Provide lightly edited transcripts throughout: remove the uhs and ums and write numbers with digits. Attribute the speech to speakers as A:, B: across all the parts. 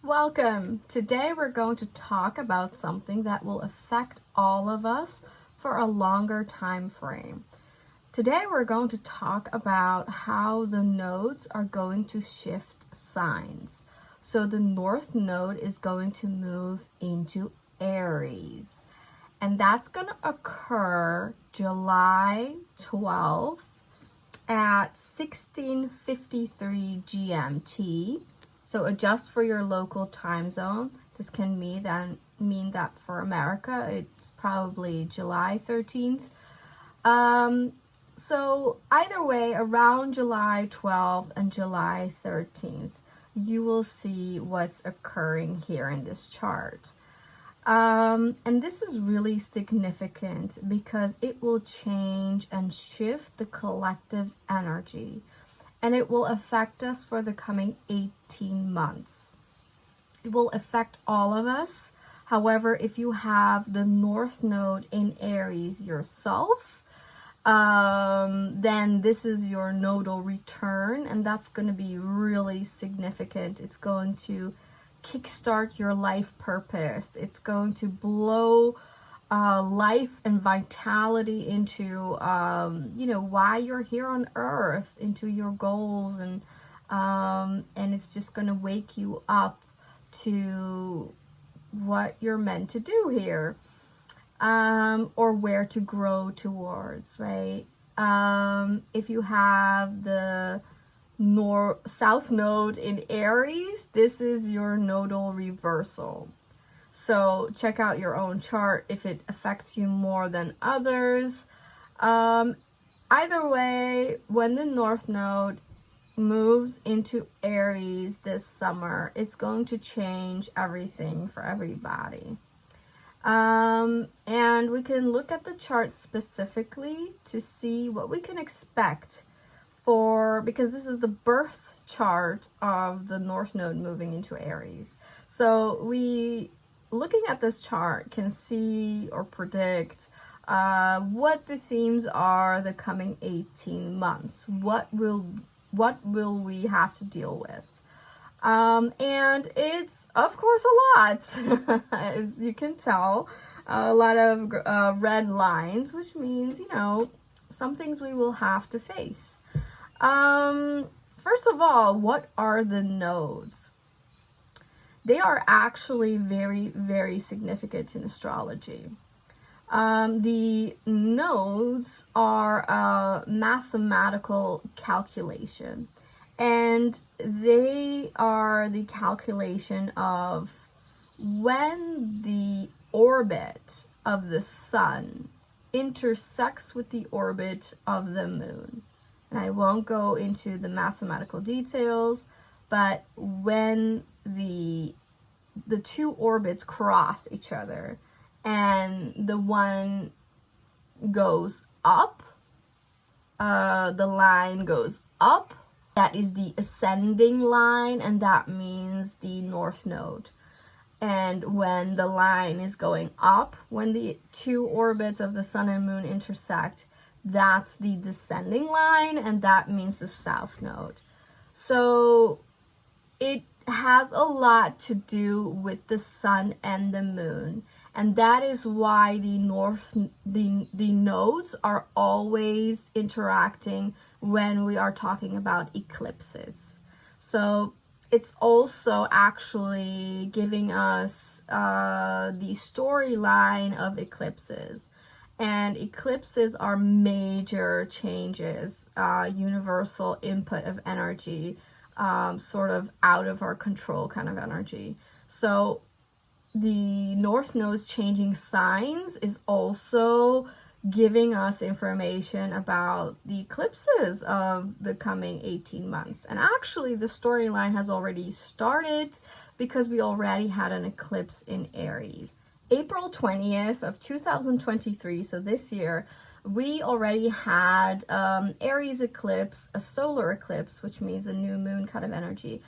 A: Welcome! Today we're going to talk about something that will affect all of us for a longer time frame. Today we're going to talk about how the nodes are going to shift signs. So the North Node is going to move into Aries, and that's going to occur July 12th at 16:53 GMT. So adjust for your local time zone. This can mean that for America, it's probably July 13th. So either way, around July 12th and July 13th, you will see what's occurring here in this chart. And this is really significant because it will change and shift the collective energy, and it will affect us for the coming 18 months. It will affect all of us. However, if you have the North Node in Aries yourself, then this is your nodal return, and that's going to be really significant. It's going to kickstart your life purpose. It's going to blow life and vitality into why you're here on earth, into your goals, and it's just going to wake you up to what you're meant to do here, or where to grow towards, right? If you have the South Node in Aries, this is your nodal reversal. So check out your own chart if it affects you more than others. Either way, when the North Node moves into Aries this summer, it's going to change everything for everybody. And we can look at the chart specifically to see what we can expect because this is the birth chart of the North Node moving into Aries. So looking at this chart can see or predict what the themes are the coming 18 months. What will we have to deal with? And it's, of course, a lot. As you can tell, a lot of red lines, which means, some things we will have to face. First of all, what are the nodes? They are actually very, very significant in astrology. The nodes are a mathematical calculation, and they are the calculation of when the orbit of the sun intersects with the orbit of the moon. And I won't go into the mathematical details, but when the two orbits cross each other and the one goes up, the line goes up, that is the ascending line, and that means the North Node. And when the line is going up, when the two orbits of the sun and moon intersect, that's the descending line, and that means the South Node. So it has a lot to do with the sun and the moon, and that is why the nodes are always interacting when we are talking about eclipses. So it's also actually giving us the storyline of eclipses. And eclipses are major changes, universal input of energy, sort of out of our control kind of energy. So the North Node's changing signs is also giving us information about the eclipses of the coming 18 months. And actually, the storyline has already started because we already had an eclipse in Aries. April 20th of 2023, so this year, we already had Aries eclipse, a solar eclipse, which means a new moon kind of energy,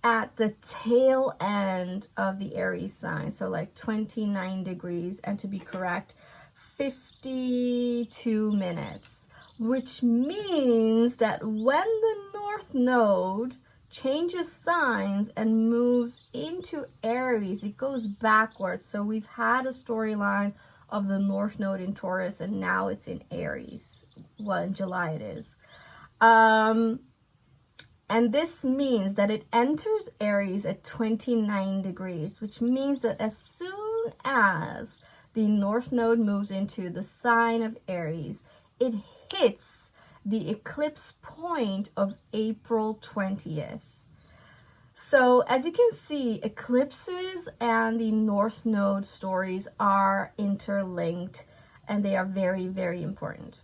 A: at the tail end of the Aries sign, so like 29 degrees, and to be correct, 52 minutes, which means that when the North Node changes signs and moves into Aries. It goes backwards. So we've had a storyline of the North Node in Taurus, and now it's in Aries. Well, in July it is. And this means that it enters Aries at 29 degrees, which means that as soon as the North Node moves into the sign of Aries, it hits the eclipse point of April 20th. So as you can see, eclipses and the North Node stories are interlinked, and they are very, very important.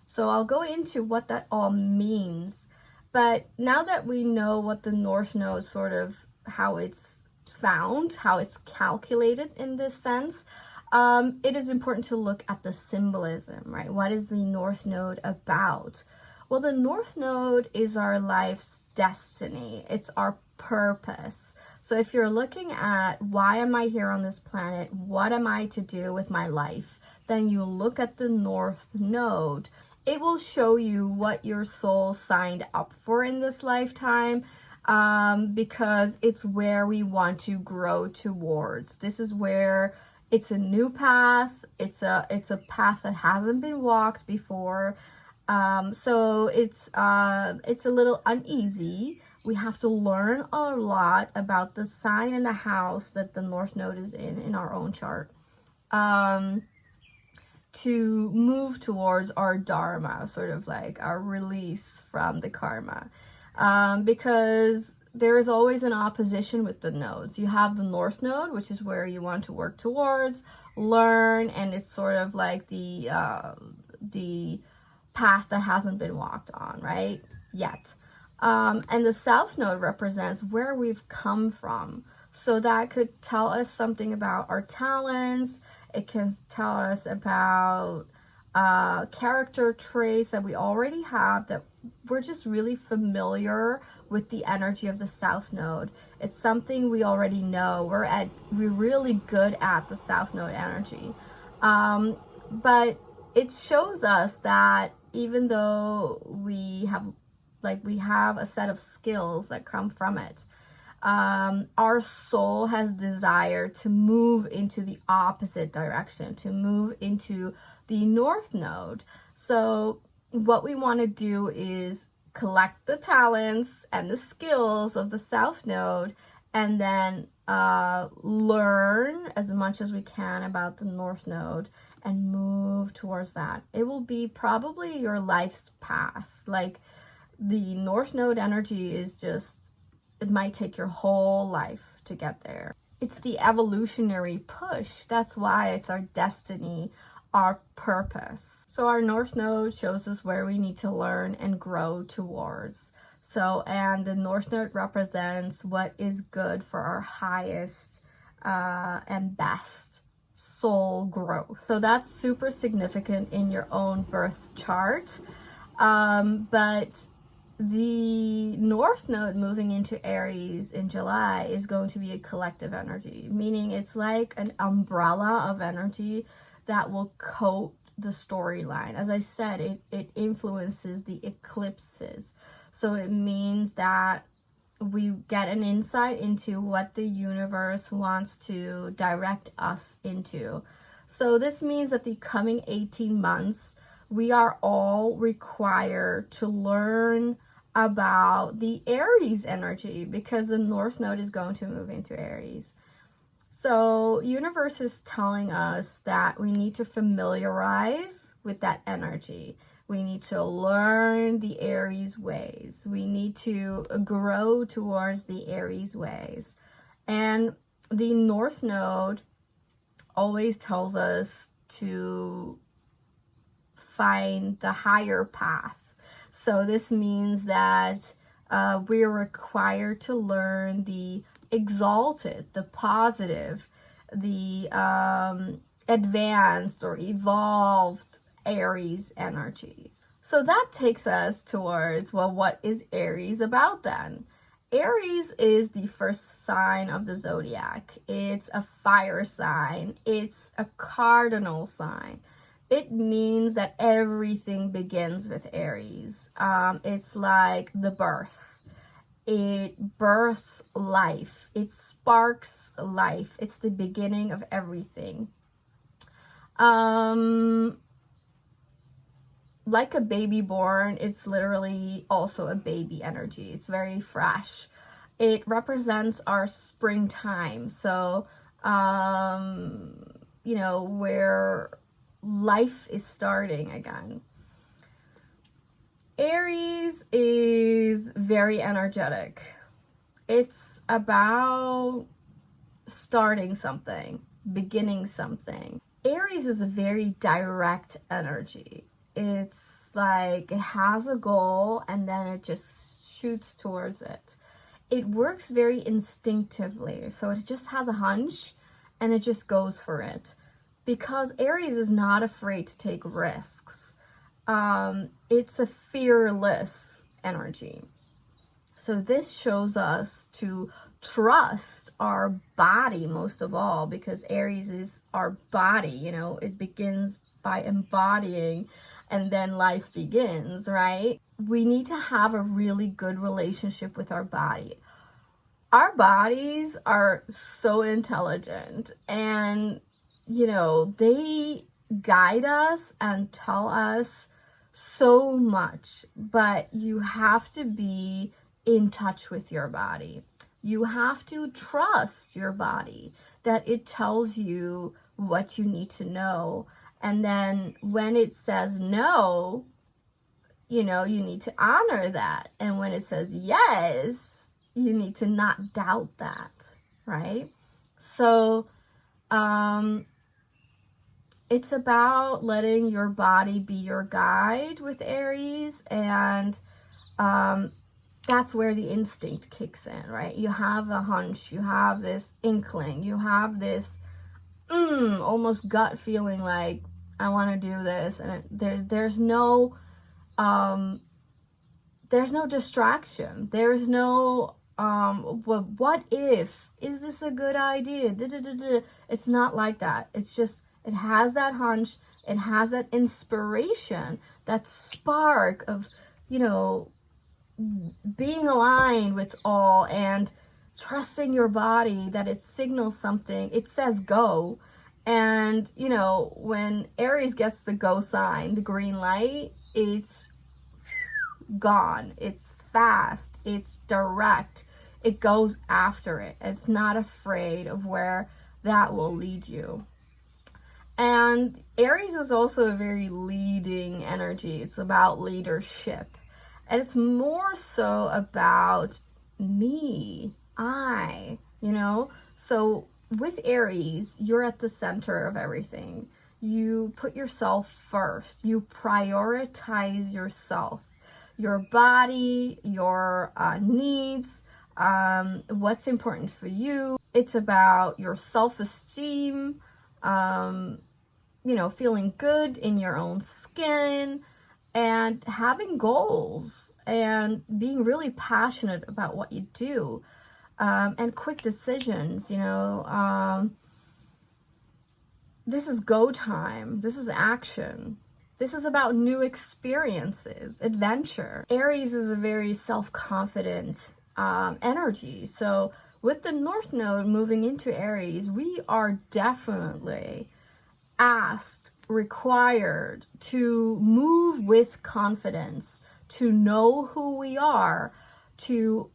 A: So I'll go into what that all means. But now that we know what the North Node sort of, how it's found, how it's calculated in this sense, it is important to look at the symbolism, right? What is the North Node about? Well, the North Node is our life's destiny. It's our purpose. So if you're looking at why am I here on this planet? What am I to do with my life? Then you look at the North Node. It will show you what your soul signed up for in this lifetime, because it's where we want to grow towards. This is where it's a new path. It's a path that hasn't been walked before. So it's a little uneasy. We have to learn a lot about the sign and the house that the North Node is in our own chart. To move towards our dharma, sort of like our release from the karma, because there is always an opposition with the nodes. You have the North Node, which is where you want to work towards, learn, and it's sort of like the path that hasn't been walked on, right, yet. And the South Node represents where we've come from. So that could tell us something about our talents. It can tell us about character traits that we already have, that we're just really familiar with the energy of the South Node. It's something we already know. We're really good at the South Node energy. But it shows us that even though we have a set of skills that come from it, our soul has desire to move into the opposite direction, to move into the North Node. So what we want to do is collect the talents and the skills of the South Node, and then learn as much as we can about the North Node and move towards that. It will be probably your life's path. Like, the North Node energy is just, it might take your whole life to get there. It's the evolutionary push. That's why it's our destiny, our purpose. So our North Node shows us where we need to learn and grow towards. So, and the North Node represents what is good for our highest and best soul growth. So that's super significant in your own birth chart. But the North Node moving into Aries in July is going to be a collective energy, meaning it's like an umbrella of energy that will coat the storyline. As I said, it influences the eclipses. So it means that we get an insight into what the universe wants to direct us into. So this means that the coming 18 months, we are all required to learn about the Aries energy, because the North Node is going to move into Aries. So universe is telling us that we need to familiarize with that energy. We need to learn the Aries ways. We need to grow towards the Aries ways. And the North Node always tells us to find the higher path. So this means that we're required to learn the exalted, the positive, the advanced or evolved Aries energies. So that takes us towards, well, what is Aries about then? Aries is the first sign of the zodiac. It's a fire sign. It's a cardinal sign. It means that everything begins with Aries. It's like the birth. it births life, it sparks life, it's the beginning of everything. Like a baby born, it's literally also a baby energy. It's very fresh. It represents our springtime. So, you know, where life is starting again. Aries is very energetic. It's about starting something, beginning something. Aries is a very direct energy. It's like it has a goal and then it just shoots towards it. It works very instinctively. So it just has a hunch and it just goes for it. Because Aries is not afraid to take risks. It's a fearless energy. So this shows us to trust our body most of all, because Aries is our body, you know, it begins by embodying and then life begins, right? We need to have a really good relationship with our body. Our bodies are so intelligent and, you know, they guide us and tell us so much, but you have to be in touch with your body. You have to trust your body that it tells you what you need to know. And then when it says no, you know, you need to honor that. And when it says yes, you need to not doubt that, right? So, it's about letting your body be your guide with Aries, and that's where the instinct kicks in, right? You have a hunch, you have this inkling, you have this almost gut feeling like, I want to do this, and there's no distraction. There's no well, what if? Is this a good idea? It's not like that. It's just, it has that hunch, it has that inspiration, that spark of, you know, being aligned with all and trusting your body that it signals something. It says go. And, you know, when Aries gets the go sign, the green light, it's gone. It's fast. It's direct. It goes after it. It's not afraid of where that will lead you. And Aries is also a very leading energy. It's about leadership. And it's more so about me, you know? So with Aries, you're at the center of everything. You put yourself first. You prioritize yourself, your body, your needs, what's important for you. It's about your self-esteem, you know, feeling good in your own skin, and having goals and being really passionate about what you do, and quick decisions, you know. This is go time. This is action. This is about new experiences, adventure. Aries is a very self-confident energy. So with the North Node moving into Aries, we are definitely asked, required to move with confidence, to know who we are, to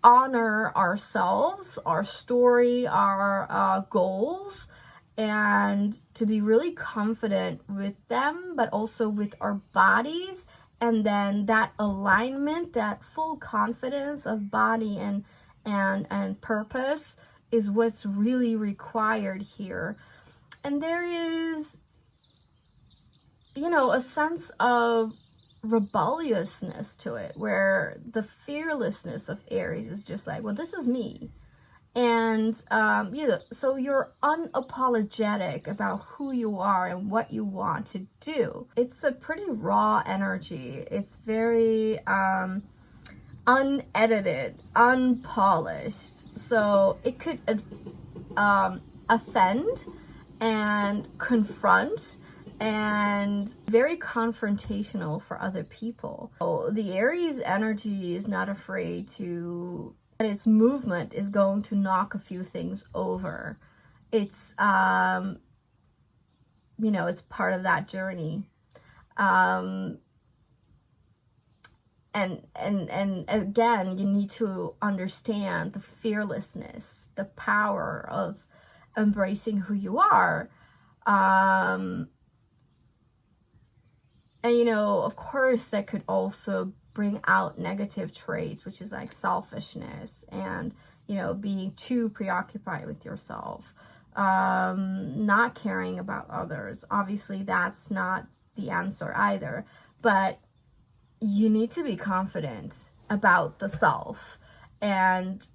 A: honor ourselves, our story, our goals, and to be really confident with them, but also with our bodies. And then that alignment, that full confidence of body and purpose is what's really required here. And there is, you know, a sense of rebelliousness to it, where the fearlessness of Aries is just like, well, this is me. And, you know, so you're unapologetic about who you are and what you want to do. It's a pretty raw energy. It's very unedited, unpolished. So it could offend and confront and very confrontational for other people. So the Aries energy is not afraid to, and its movement is going to knock a few things over. It's, you know, it's part of that journey. And again, you need to understand the fearlessness, the power of embracing who you are. And, you know, of course, that could also bring out negative traits, which is like selfishness and, you know, being too preoccupied with yourself, not caring about others. Obviously, that's not the answer either, but you need to be confident about the self, and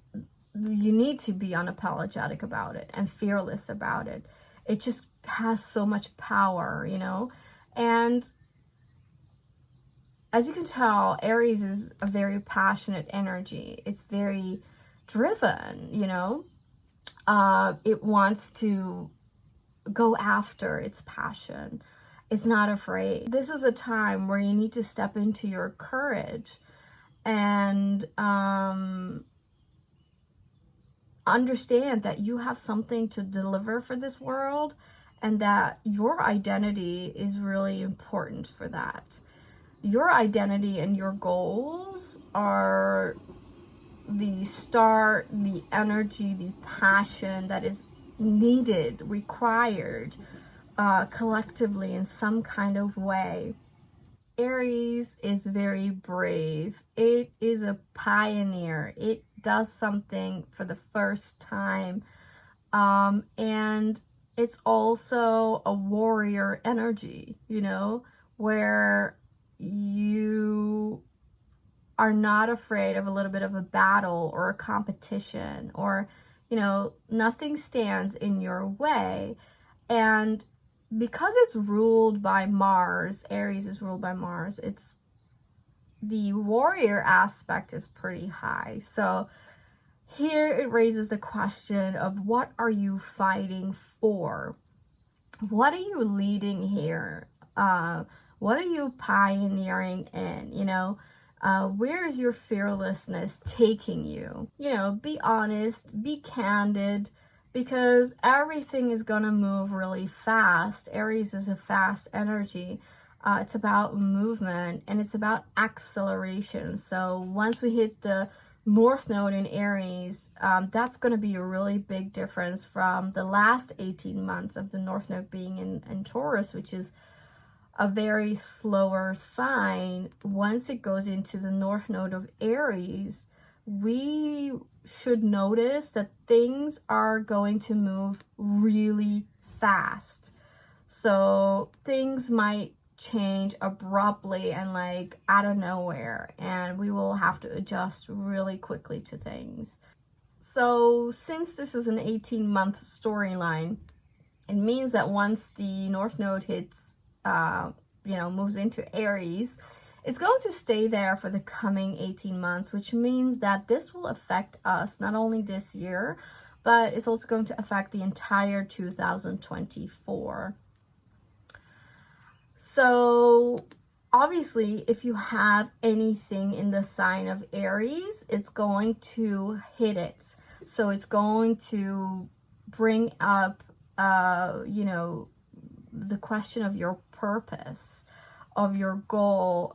A: you need to be unapologetic about it and fearless about it. It just has so much power, you know. And as you can tell, Aries is a very passionate energy. It's very driven, you know. It wants to go after its passion. It's not afraid. This is a time where you need to step into your courage and understand that you have something to deliver for this world, and that your identity is really important for that. Your identity and your goals are the start, the energy, the passion that is needed, required, collectively in some kind of way. Aries is very brave. It is a pioneer. It does something for the first time. And it's also a warrior energy, you know, where you are not afraid of a little bit of a battle or a competition, or, you know, nothing stands in your way. And because it's ruled by Mars, Aries is ruled by Mars, it's the warrior aspect is pretty high. So here it raises the question of, what are you fighting for? What are you leading here? What are you pioneering in? You know, where is your fearlessness taking you? You know, be honest, be candid, because everything is gonna move really fast. Aries is a fast energy. It's about movement and it's about acceleration. So once we hit the North Node in Aries, that's going to be a really big difference from the last 18 months of the North Node being in Taurus, which is a very slower sign. Once it goes into the North Node of Aries, we should notice that things are going to move really fast. So things might change abruptly and like out of nowhere, and we will have to adjust really quickly to things. So since this is an 18-month storyline, it means that once the North Node hits, you know, moves into Aries, it's going to stay there for the coming 18 months, which means that this will affect us not only this year, but it's also going to affect the entire 2024. So obviously, if you have anything in the sign of Aries, it's going to hit it. So it's going to bring up, you know, the question of your purpose, of your goal,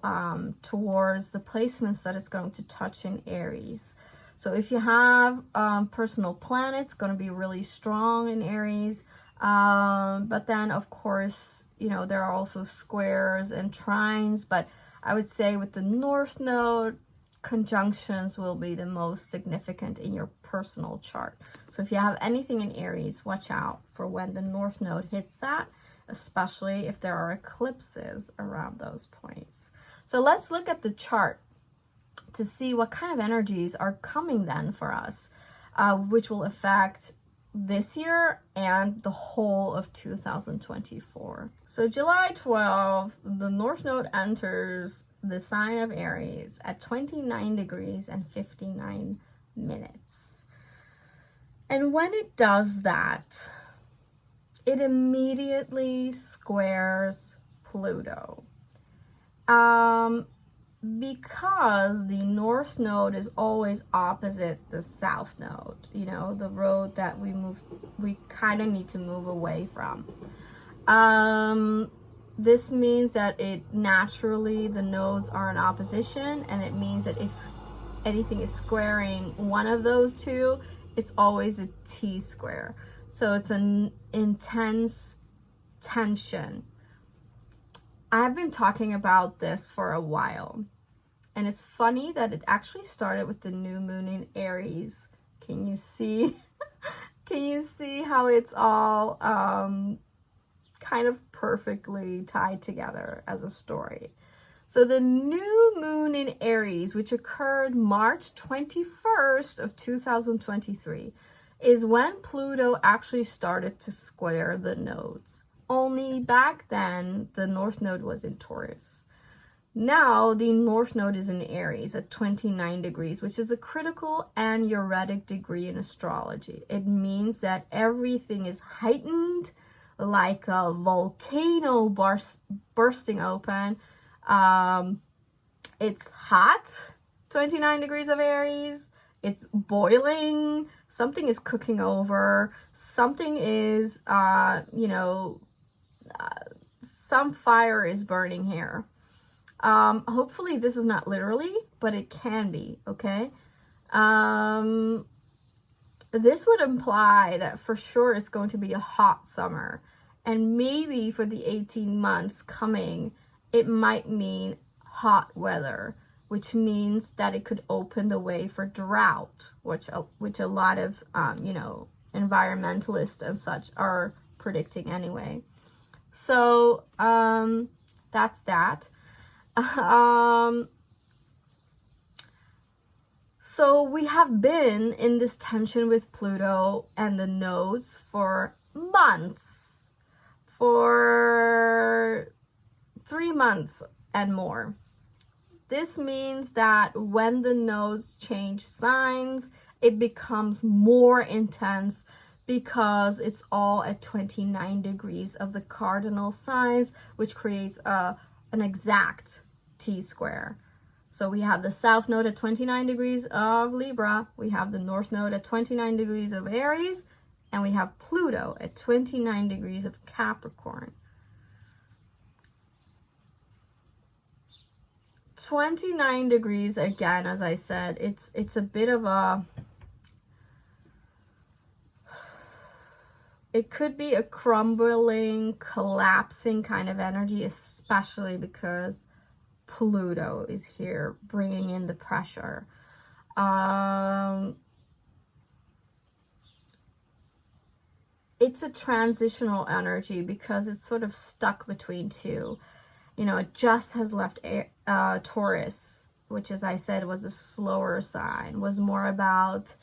A: towards the placements that it's going to touch in Aries. So if you have personal planets, going to be really strong in Aries. But then, of course, you know, there are also squares and trines. But I would say with the North Node, conjunctions will be the most significant in your personal chart. So if you have anything in Aries, watch out for when the North Node hits that, especially if there are eclipses around those points. So let's look at the chart to see what kind of energies are coming then for us, which will affect this year and the whole of 2024. So July 12th, the North Node enters the sign of Aries at 29 degrees and 59 minutes. And when it does that, it immediately squares Pluto. Because the North Node is always opposite the South Node, you know, the road that we kind of need to move away from. This means that it naturally, the nodes are in opposition, and it means that if anything is squaring one of those two, it's always a T-square. So it's an intense tension. I've been talking about this for a while, and it's funny that it actually started with the new moon in Aries. Can you see? Can you see how it's all kind of perfectly tied together as a story? So the new moon in Aries, which occurred March 21st of 2023, is when Pluto actually started to square the nodes. Only back then, the North Node was in Taurus. Now, the North Node is in Aries at 29 degrees, which is a critical and uritic degree in astrology. It means that everything is heightened, like a volcano bursting open. It's hot, 29 degrees of Aries. It's boiling. Something is cooking over. Something is, some fire is burning here. Hopefully this is not literally, but it can be, okay? This would imply that for sure it's going to be a hot summer. And maybe for the 18 months coming, it might mean hot weather, which means that it could open the way for drought, which a lot of, environmentalists and such are predicting anyway. So that's that. So we have been in this tension with Pluto and the nodes for months, for 3 months and more. This means that when the nodes change signs, it becomes more intense because it's all at 29 degrees of the cardinal signs, which creates an exact T-square. So we have the South Node at 29 degrees of Libra, we have the North Node at 29 degrees of Aries, and we have Pluto at 29 degrees of Capricorn. 29 degrees, again, as I said, it's a bit of a, it could be a crumbling, collapsing kind of energy, especially because Pluto is here bringing in the pressure. It's a transitional energy because it's sort of stuck between two. It just has left Taurus, which, as I said, was a slower sign, was more about,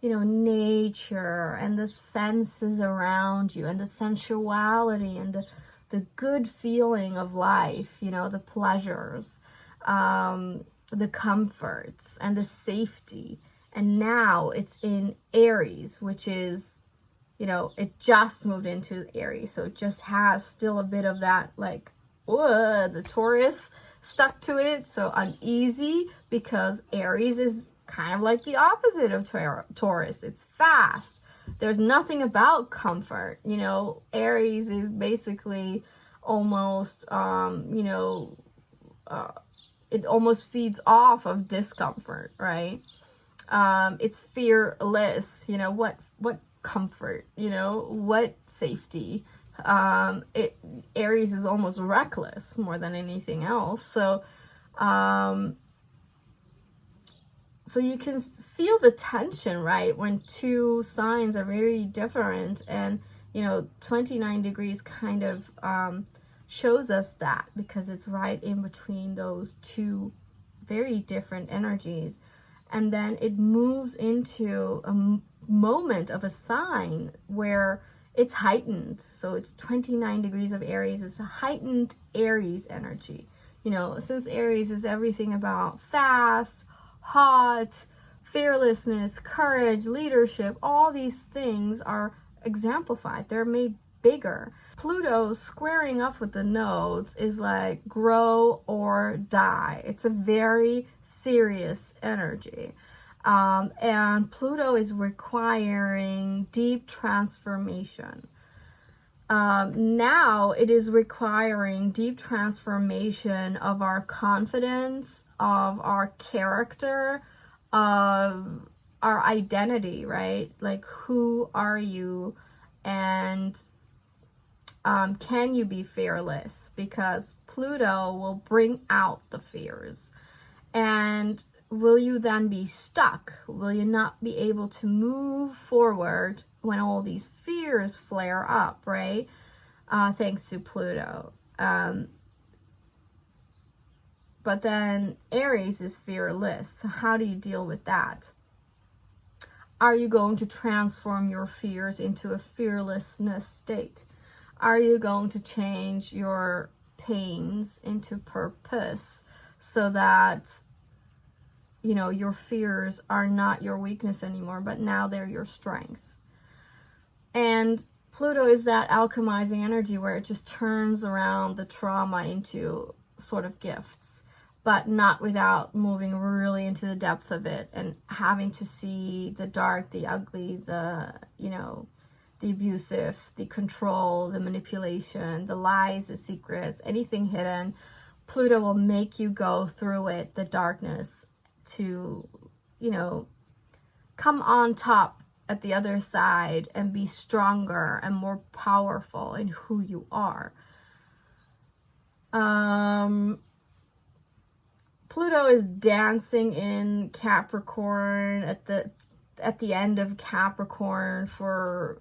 A: nature and the senses around you and the sensuality and the good feeling of life, the pleasures, the comforts and the safety. And now it's in Aries, which is, it just moved into Aries. So it just has still a bit of that, like, the Taurus stuck to it, so uneasy, because Aries is kind of like the opposite of Taurus. It's fast. There's nothing about comfort. Aries is basically almost, it almost feeds off of discomfort, right? It's fearless. What comfort? What safety? Aries is almost reckless more than anything else. So you can feel the tension, right? When two signs are very different, and 29 degrees kind of shows us that, because it's right in between those two very different energies. And then it moves into a moment of a sign where it's heightened. So it's 29 degrees of Aries. It's a heightened Aries energy. Since Aries is everything about fast, hot, fearlessness, courage, leadership, all these things are exemplified. They're made bigger. Pluto squaring up with the nodes is like grow or die. It's a very serious energy. And Pluto is requiring deep transformation. Now it is requiring deep transformation of our confidence, of our character, of our identity, right? Like, who are you? And can you be fearless? Because Pluto will bring out the fears. And will you then be stuck? Will you not be able to move forward when all these fears flare up, right? Thanks to Pluto. But then Aries is fearless. So how do you deal with that? Are you going to transform your fears into a fearlessness state? Are you going to change your pains into purpose so that, you know, your fears are not your weakness anymore, but now they're your strength? And Pluto is that alchemizing energy where it just turns around the trauma into sort of gifts, but not without moving really into the depth of it and having to see the dark, the ugly, the, you know, the abusive, the control, the manipulation, the lies, the secrets, anything hidden. Pluto will make you go through it, the darkness, to, you know, come on top at the other side and be stronger and more powerful in who you are. Pluto is dancing in Capricorn at the end of Capricorn for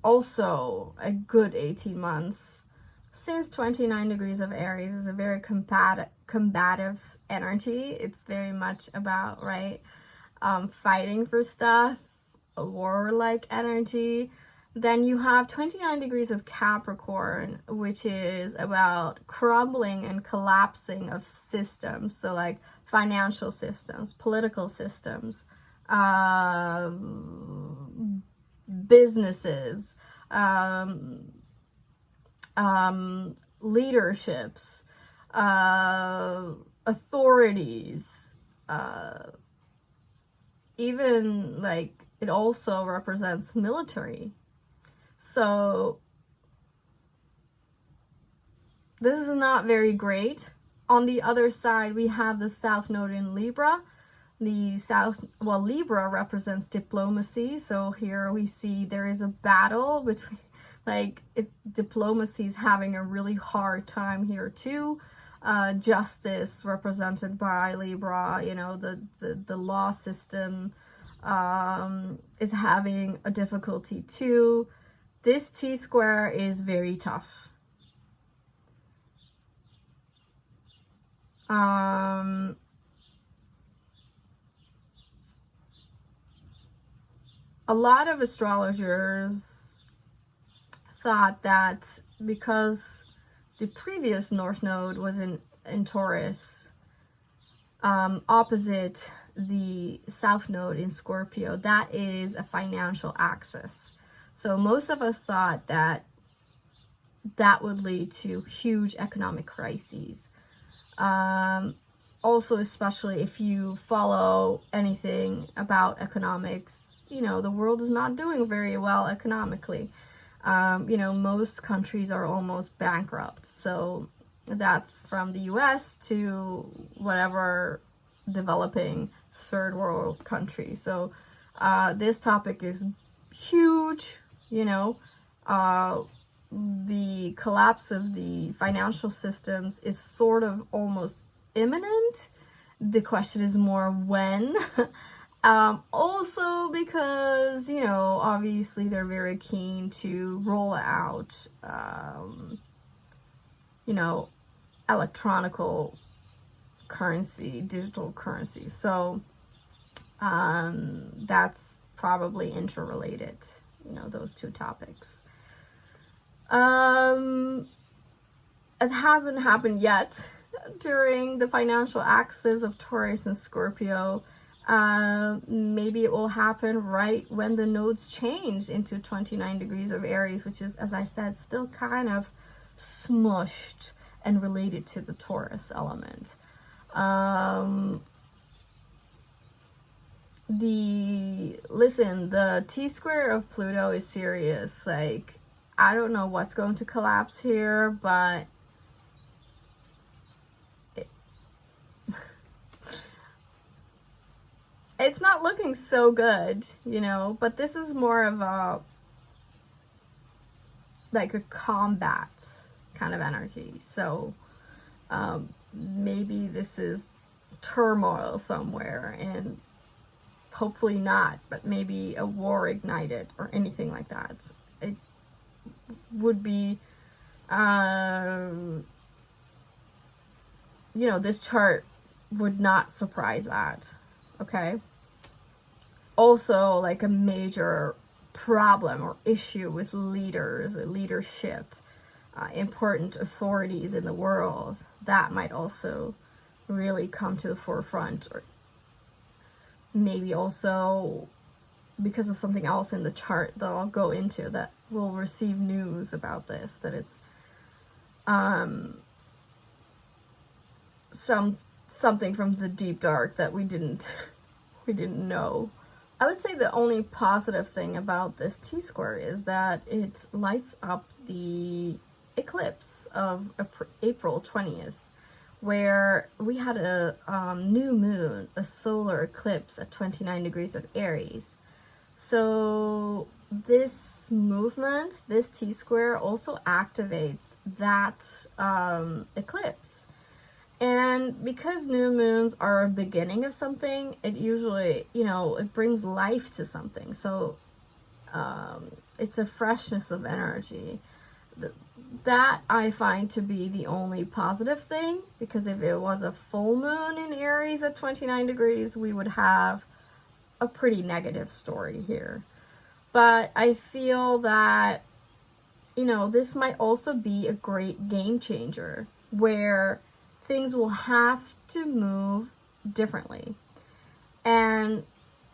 A: also a good 18 months. Since 29 degrees of Aries is a very combative energy, it's very much about, right, fighting for stuff, a war-like energy. Then you have 29 degrees of Capricorn, which is about crumbling and collapsing of systems. So like financial systems, political systems, businesses, leaderships, authorities, even like it also represents military. So this is not very great. On the other side, we have the South Node in Libra. Libra represents diplomacy. So here we see there is a battle between, diplomacy is having a really hard time here too. Justice represented by Libra, you know, the law system is having a difficulty too. This T-square is very tough. A lot of astrologers thought that because the previous North Node was in Taurus, opposite the South Node in Scorpio, that is a financial axis. So most of us thought that that would lead to huge economic crises. Also, especially if you follow anything about economics, you know, the world is not doing very well economically. You know, most countries are almost bankrupt. So that's from the US to whatever developing third world country. So this topic is huge, you know. The collapse of the financial systems is sort of almost imminent. The question is more when. Also because, you know, obviously they're very keen to roll out, you know, electronical currency, digital currency. So that's probably interrelated, you know, those two topics. It hasn't happened yet during the financial axis of Taurus and Scorpio. Maybe it will happen right when the nodes change into 29 degrees of Aries, which is, as I said, still kind of smushed and related to the Taurus element. The T-square of Pluto is serious. Like, I don't know what's going to collapse here, but it's not looking so good, you know, but this is more of a, like a combat kind of energy. So maybe this is turmoil somewhere, and hopefully not, but maybe a war ignited or anything like that. It would be, you know, this chart would not surprise that, okay? Also, like a major problem or issue with leaders, leadership, important authorities in the world, that might also really come to the forefront. Or maybe also because of something else in the chart that I'll go into, that will receive news about this, that it's something from the deep dark that we didn't know. I would say the only positive thing about this T-square is that it lights up the eclipse of April 20th, where we had a new moon, a solar eclipse at 29 degrees of Aries. So this movement, this T-square, also activates that eclipse. And because new moons are a beginning of something, it usually, you know, it brings life to something. So it's a freshness of energy. That I find to be the only positive thing, because if it was a full moon in Aries at 29 degrees, we would have a pretty negative story here. But I feel that, you know, this might also be a great game changer, where things will have to move differently. And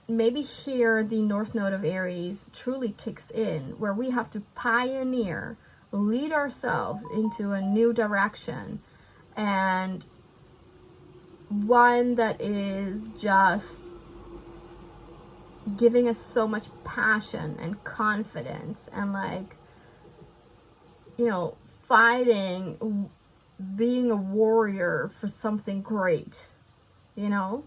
A: maybe here the North Node of Aries truly kicks in, where we have to pioneer, lead ourselves into a new direction, and one that is just giving us so much passion and confidence, and, like, you know, fighting, being a warrior for something great, you know.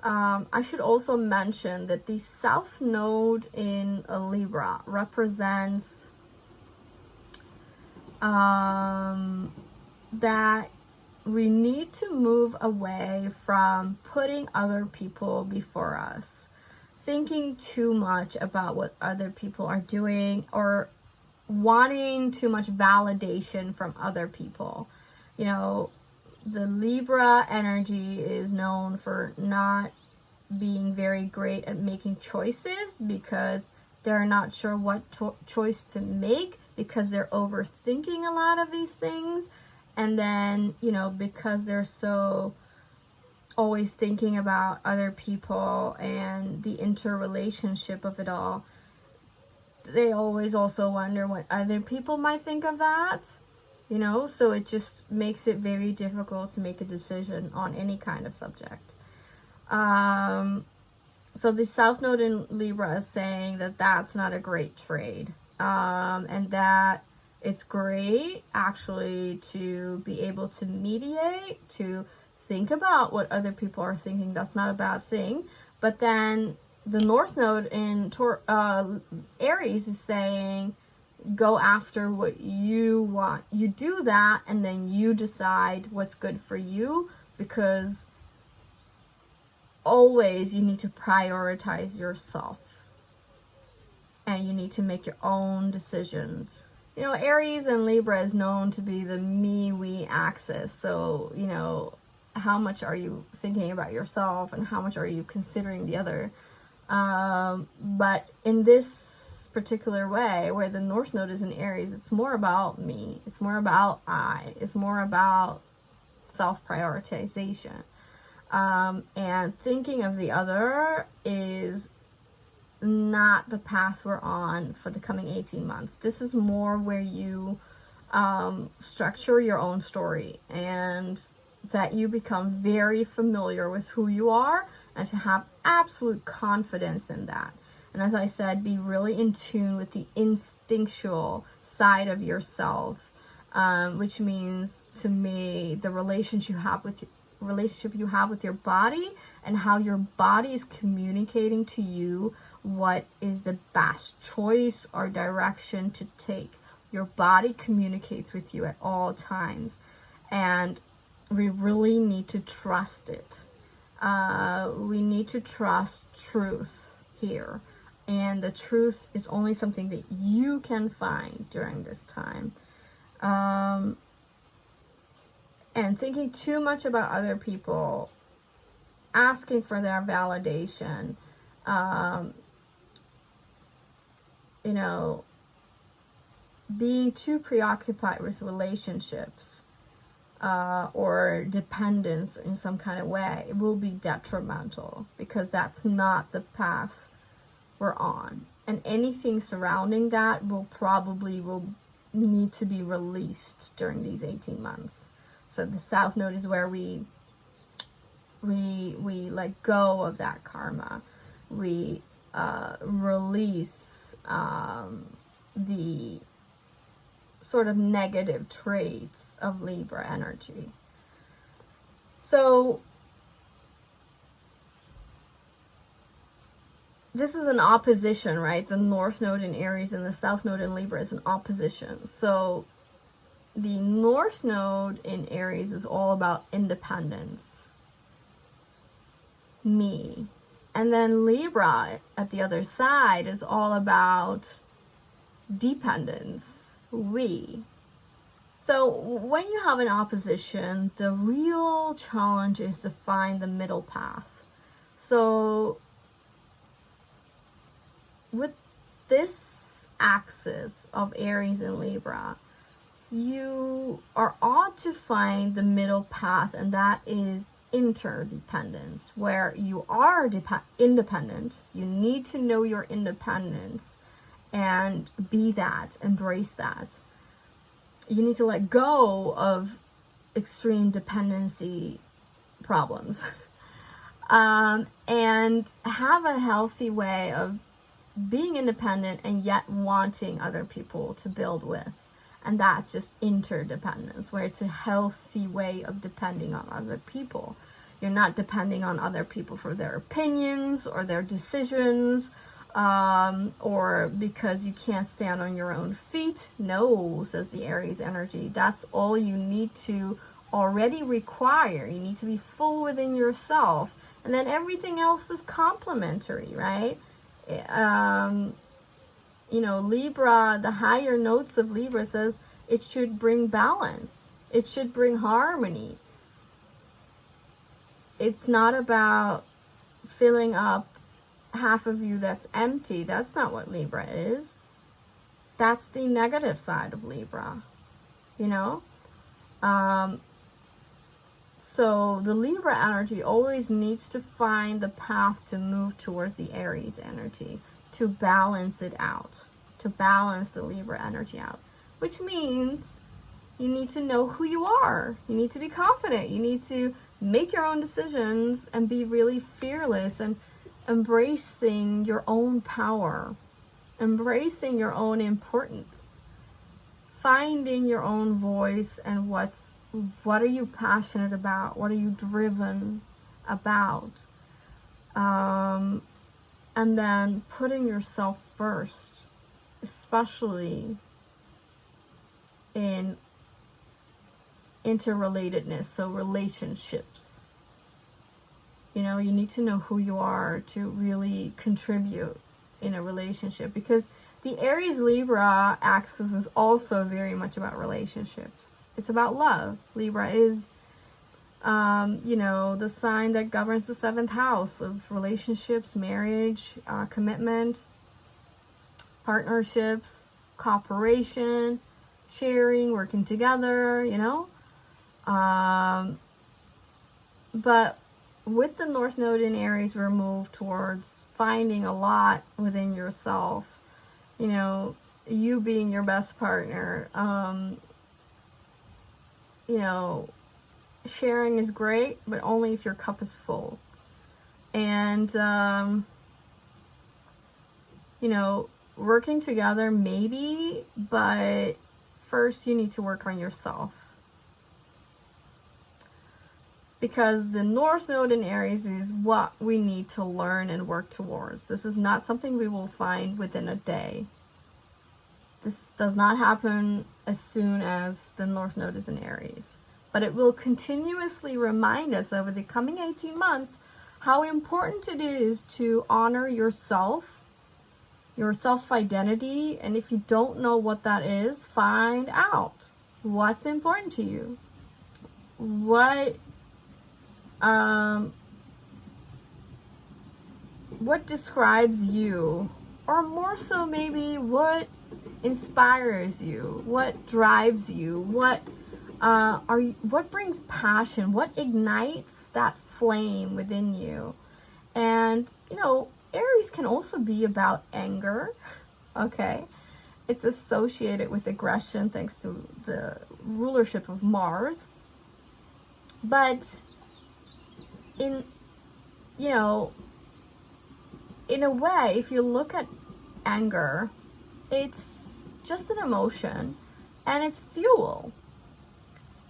A: I should also mention that the South Node in Libra represents that we need to move away from putting other people before us, thinking too much about what other people are doing, or wanting too much validation from other people. You know, the Libra energy is known for not being very great at making choices, because they're not sure what choice to make, because they're overthinking a lot of these things. And then, you know, because they're so always thinking about other people and the interrelationship of it all, they always also wonder what other people might think of that, you know. So it just makes it very difficult to make a decision on any kind of subject. So the South Node in Libra is saying that that's not a great trade, and that it's great actually to be able to mediate, to think about what other people are thinking. That's not a bad thing. But then the North Node in Aries is saying, go after what you want. You do that, and then you decide what's good for you, because always you need to prioritize yourself, and you need to make your own decisions. You know, Aries and Libra is known to be the me-we axis. So, you know, how much are you thinking about yourself, and how much are you considering the other? But in this particular way, where the North Node is in Aries, it's more about me. It's more about I. It's more about self-prioritization. And thinking of the other is not the path we're on for the coming 18 months. This is more where you structure your own story, and that you become very familiar with who you are, and to have absolute confidence in that. And as I said, be really in tune with the instinctual side of yourself, which means to me the relationship you have with your body, and how your body is communicating to you what is the best choice or direction to take. Your body communicates with you at all times, and we really need to trust it. We need to trust truth here, and the truth is only something that you can find during this time. And thinking too much about other people, asking for their validation, being too preoccupied with relationships or dependence in some kind of way, it will be detrimental, because that's not the path we're on. And anything surrounding that will need to be released during these 18 months. So the South Node is where we let go of that karma. We release the sort of negative traits of Libra energy. So this is an opposition, right? The North Node in Aries and the South Node in Libra is an opposition. So the North Node in Aries is all about independence, me. And then Libra at the other side is all about dependence, we. So when you have an opposition, the real challenge is to find the middle path. So with this axis of Aries and Libra, you are ought to find the middle path, and that is interdependence, where you are independent. You need to know your independence and be that, embrace that. You need to let go of extreme dependency problems and have a healthy way of being independent and yet wanting other people to build with. And that's just interdependence, where it's a healthy way of depending on other people. You're not depending on other people for their opinions or their decisions, or because you can't stand on your own feet. No, says the Aries energy. That's all you need to already require. You need to be full within yourself. And then everything else is complementary, right? Libra, the higher notes of Libra says it should bring balance. It should bring harmony. It's not about filling up half of you that's empty. That's not what Libra is. That's the negative side of Libra, So the Libra energy always needs to find the path to move towards the Aries energy, to balance it out, to balance the Libra energy out, which means you need to know who you are. You need to be confident. You need to make your own decisions and be really fearless and embracing your own power, embracing your own importance, finding your own voice and what are you passionate about? What are you driven about? And then putting yourself first, especially in interrelatedness, so relationships. You need to know who you are to really contribute in a relationship, because the Aries Libra axis is also very much about relationships. It's about love. Libra is the sign that governs the 7th house of relationships, marriage, commitment, partnerships, cooperation, sharing, working together, But with the North Node in Aries, we're moved towards finding a lot within yourself. You know, you being your best partner. You know, sharing is great, but only if your cup is full. And, you know, working together maybe, but first you need to work on yourself. Because the North Node in Aries is what we need to learn and work towards. This is not something we will find within a day. This does not happen as soon as the North Node is in Aries. But it will continuously remind us over the coming 18 months how important it is to honor yourself, your self-identity. And if you don't know what that is, find out what's important to you. What describes you, or more so maybe what inspires you, what drives you, what brings passion, what ignites that flame within you. And you know, Aries can also be about anger. Okay, it's associated with aggression thanks to the rulership of Mars. But in a way, if you look at anger, it's just an emotion and it's fuel.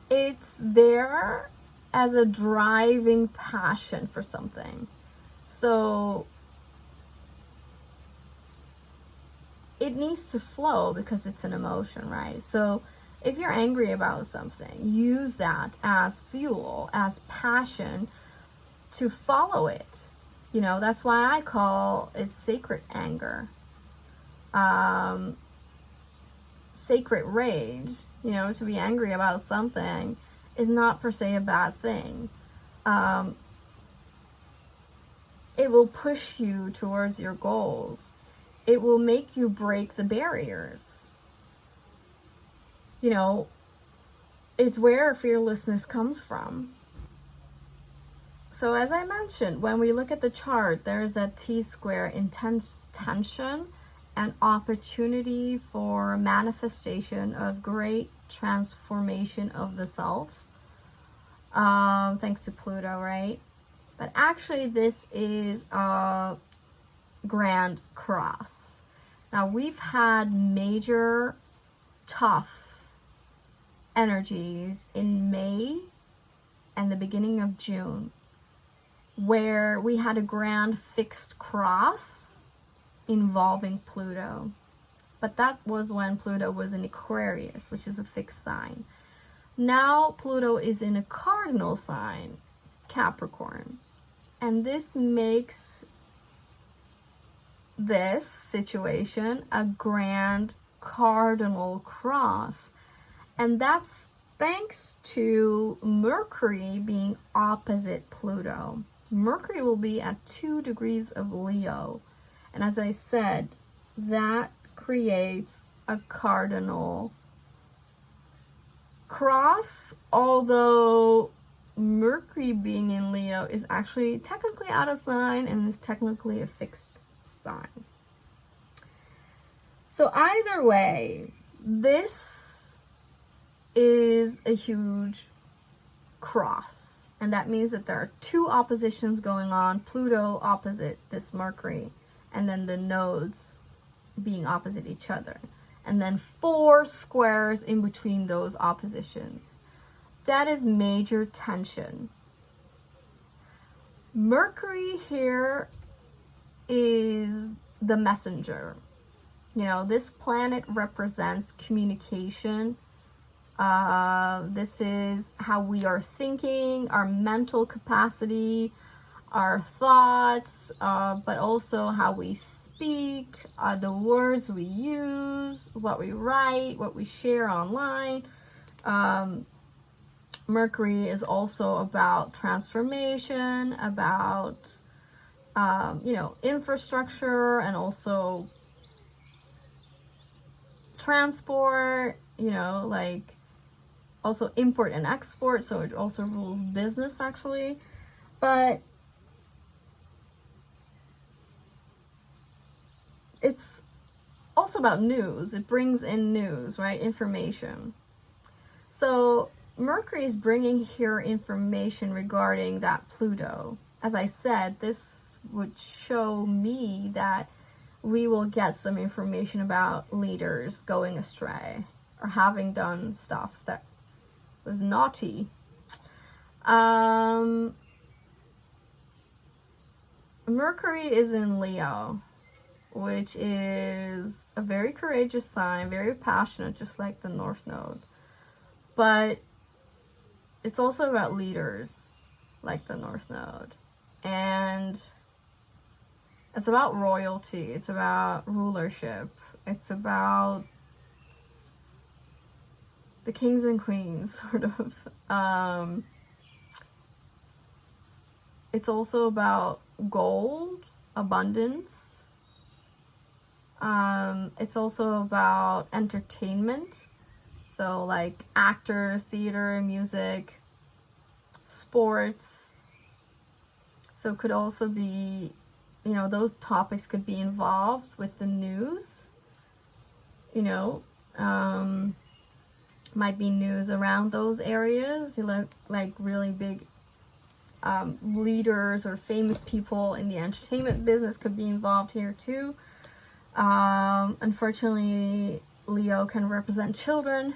A: It's there as a driving passion for something. So it needs to flow because it's an emotion, right? So if you're angry about something, use that as fuel, as passion to follow it. You know, that's why I call it sacred anger. Sacred rage. You know, to be angry about something is not per se a bad thing. It will push you towards your goals. It will make you break the barriers. You know, it's where fearlessness comes from. So as I mentioned, when we look at the chart, there is a T-square, intense tension and opportunity for manifestation of great transformation of the self, thanks to Pluto, right? But actually this is a grand cross. Now we've had major tough energies in May and the beginning of June, where we had a grand fixed cross involving Pluto. But that was when Pluto was in Aquarius, which is a fixed sign. Now Pluto is in a cardinal sign, Capricorn. And this makes this situation a grand cardinal cross. And that's thanks to Mercury being opposite Pluto. Mercury will be at 2 degrees of Leo. And as I said, that creates a cardinal cross, although Mercury being in Leo is actually technically out of sign and is technically a fixed sign. So either way, this is a huge cross. And that means that there are 2 oppositions going on, Pluto opposite this Mercury, and then the nodes being opposite each other. And then 4 squares in between those oppositions. That is major tension. Mercury here is the messenger. You know, this planet represents communication. This is how we are thinking, our mental capacity, our thoughts, but also how we speak, the words we use, what we write, what we share online. Mercury is also about transformation, about, infrastructure, and also transport, also import and export. So it also rules business, actually. But it's also about news. It brings in news, right? Information. So Mercury is bringing here information regarding that Pluto. As I said, this would show me that we will get some information about leaders going astray or having done stuff that was naughty. Mercury is in Leo, which is a very courageous sign, very passionate, just like the North Node. But it's also about leaders, like the North Node. And it's about royalty, it's about rulership, it's about the kings and queens, sort of. It's also about gold, abundance. It's also about entertainment. So like actors, theater, music, sports. So it could also be, you know, those topics could be involved with the news. You know, might be news around those areas. You look like really big leaders or famous people in the entertainment business could be involved here too. Unfortunately, Leo can represent children.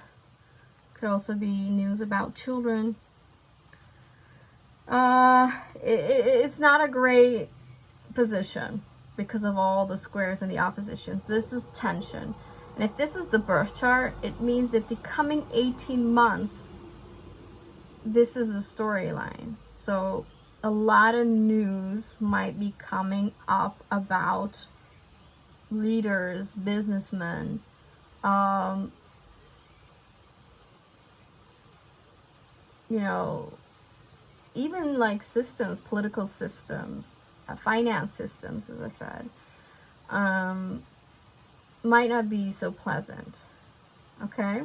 A: Could also be news about children. It's not a great position because of all the squares and the oppositions. This is tension. And if this is the birth chart, it means that the coming 18 months, this is a storyline. So a lot of news might be coming up about leaders, businessmen, you know, even like systems, political systems, finance systems, as I said, might not be so pleasant. Okay.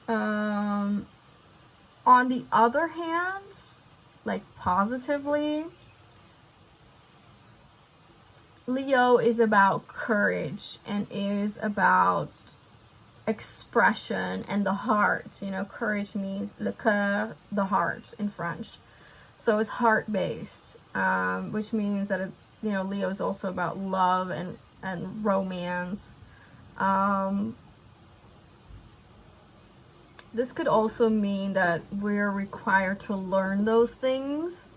A: On the other hand, like positively, Leo is about courage and is about expression and the heart. You know, courage means le cœur, the heart in French. So it's heart-based, which means that it, you know, Leo is also about love and romance. This could also mean that we're required to learn those things,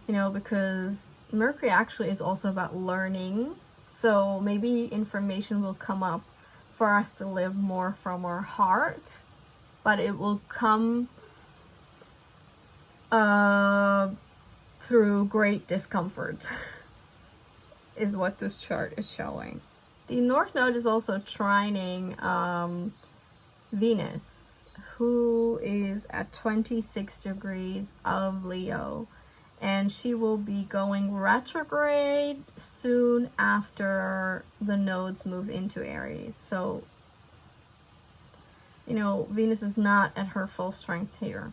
A: you know, because Mercury actually is also about learning. So maybe information will come up for us to live more from our heart, but it will come through great discomfort is what this chart is showing. The North Node is also trining Venus, who is at 26 degrees of Leo, and she will be going retrograde soon after the nodes move into Aries. So, you know, Venus is not at her full strength here.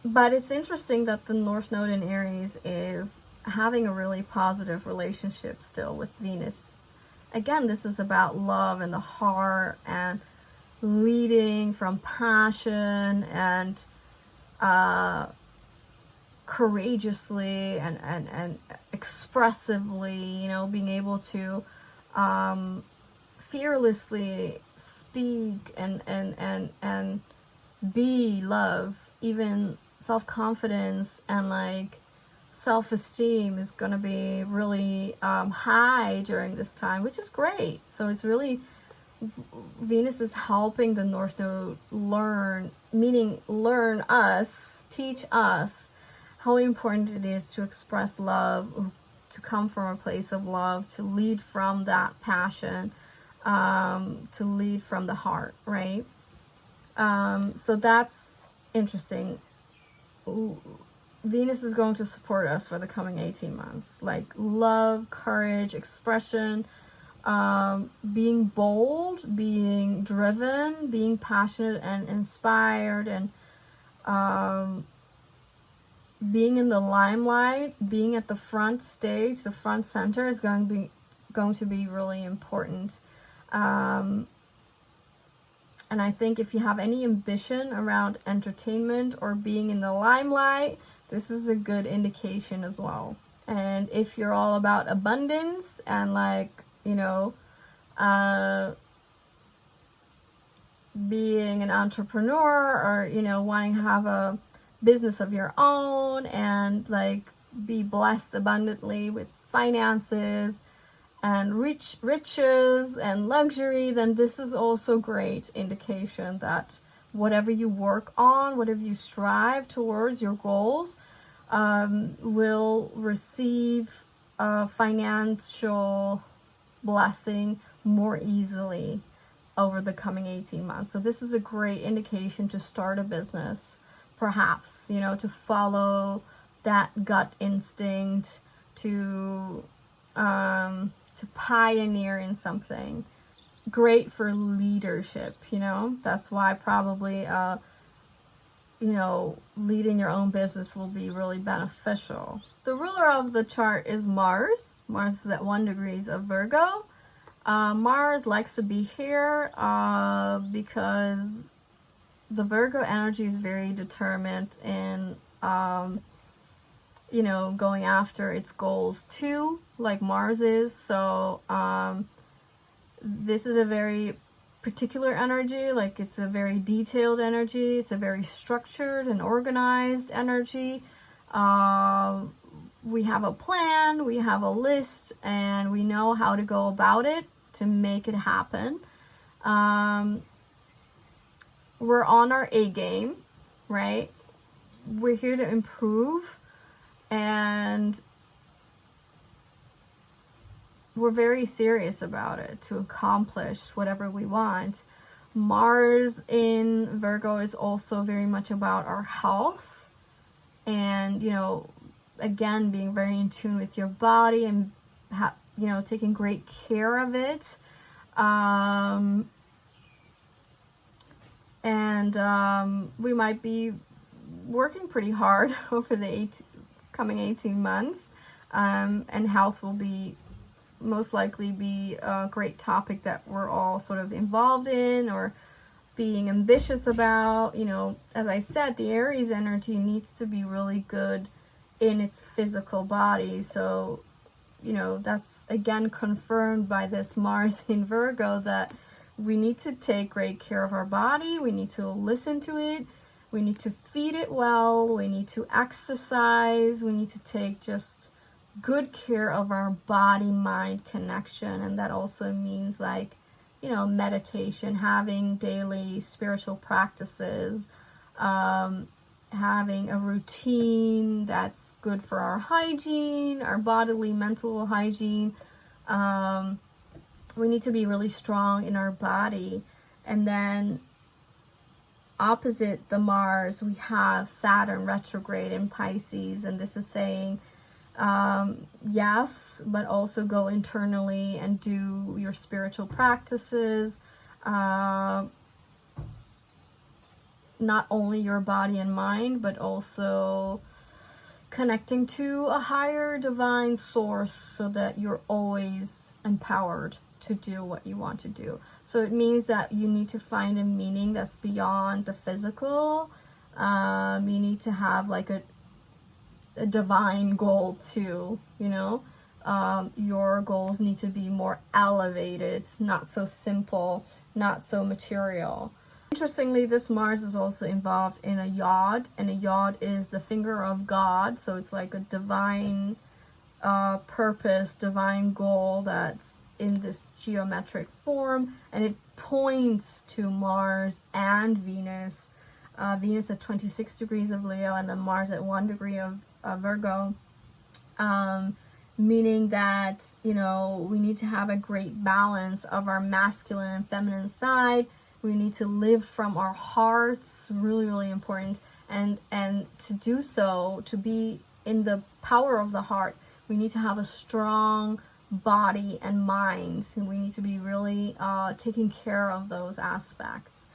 A: But it's interesting that the North Node in Aries is having a really positive relationship still with Venus. Again, this is about love and the heart and leading from passion and courageously and expressively, you know, being able to fearlessly speak and be love. Even self-confidence and like self-esteem is going to be really high during this time, which is great. So it's really, Venus is helping the North Node learn, meaning learn us, teach us how important it is to express love, to come from a place of love, to lead from that passion, to lead from the heart, right? So that's interesting. Venus is going to support us for the coming 18 months, like love, courage, expression, being bold, being driven, being passionate and inspired, and being in the limelight, being at the front stage, the front center is going to be really important. And I think if you have any ambition around entertainment or being in the limelight, this is a good indication as well. And if you're all about abundance and like, you know, being an entrepreneur, or, you know, wanting to have a business of your own and like be blessed abundantly with finances and riches and luxury, then this is also great indication that whatever you work on, whatever you strive towards, your goals, will receive a financial blessing more easily over the coming 18 months. So this is a great indication to start a business, perhaps, you know, to follow that gut instinct, to pioneer in something. Great for leadership, you know. That's why probably you know, leading your own business will be really beneficial. The ruler of the chart is Mars. Mars is at 1 degree of Virgo. Mars likes to be here because the Virgo energy is very determined in, you know, going after its goals too, like Mars is. So this is a very particular energy, like it's a very detailed energy, it's a very structured and organized energy. We have a plan, we have a list, and we know how to go about it to make it happen. We're on our A game, right? We're here to improve, and we're very serious about it to accomplish whatever we want. Mars in Virgo is also very much about our health, and, you know, again, being very in tune with your body and, you know, taking great care of it. We might be working pretty hard over the coming 18 months, and health will be most likely be a great topic that we're all sort of involved in or being ambitious about. You know, as I said, the Aries energy needs to be really good in its physical body. So, you know, that's again confirmed by this Mars in Virgo, that we need to take great care of our body. We need to listen to it. We need to feed it well. We need to exercise. We need to take just good care of our body-mind connection. And that also means, like, you know, meditation, having daily spiritual practices, having a routine that's good for our hygiene, our bodily, mental hygiene. We need to be really strong in our body. And then opposite the Mars, we have Saturn retrograde in Pisces, and this is saying, yes, but also go internally and do your spiritual practices, not only your body and mind, but also connecting to a higher divine source so that you're always empowered to do what you want to do. So it means that you need to find a meaning that's beyond the physical. You need to have like a divine goal too, you know. Your goals need to be more elevated, not so simple, not so material. Interestingly, this Mars is also involved in a yod, and a yod is the finger of God, so it's like a divine purpose, divine goal that's in this geometric form, and it points to Mars and Venus. Venus at 26 degrees of Leo, and then Mars at 1 degree of Virgo, meaning that, you know, we need to have a great balance of our masculine and feminine side. We need to live from our hearts, really, really important. And to do so, to be in the power of the heart, we need to have a strong body and mind. And we need to be really taking care of those aspects.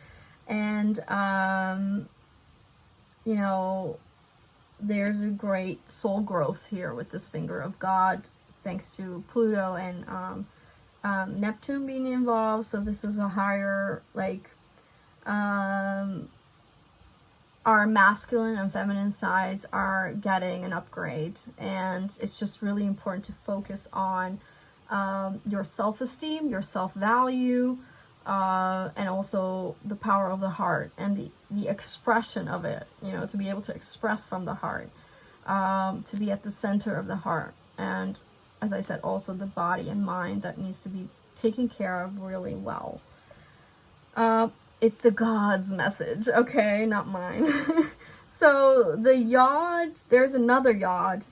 A: And, you know, there's a great soul growth here with this finger of God, thanks to Pluto and Neptune being involved. So this is a higher, like, our masculine and feminine sides are getting an upgrade, and it's just really important to focus on your self-esteem, your self-value, and also the power of the heart and the expression of it, you know, to be able to express from the heart, to be at the center of the heart. And as I said, also the body and mind that needs to be taken care of really well. It's the God's message, okay, not mine. So the yod, there's another yod,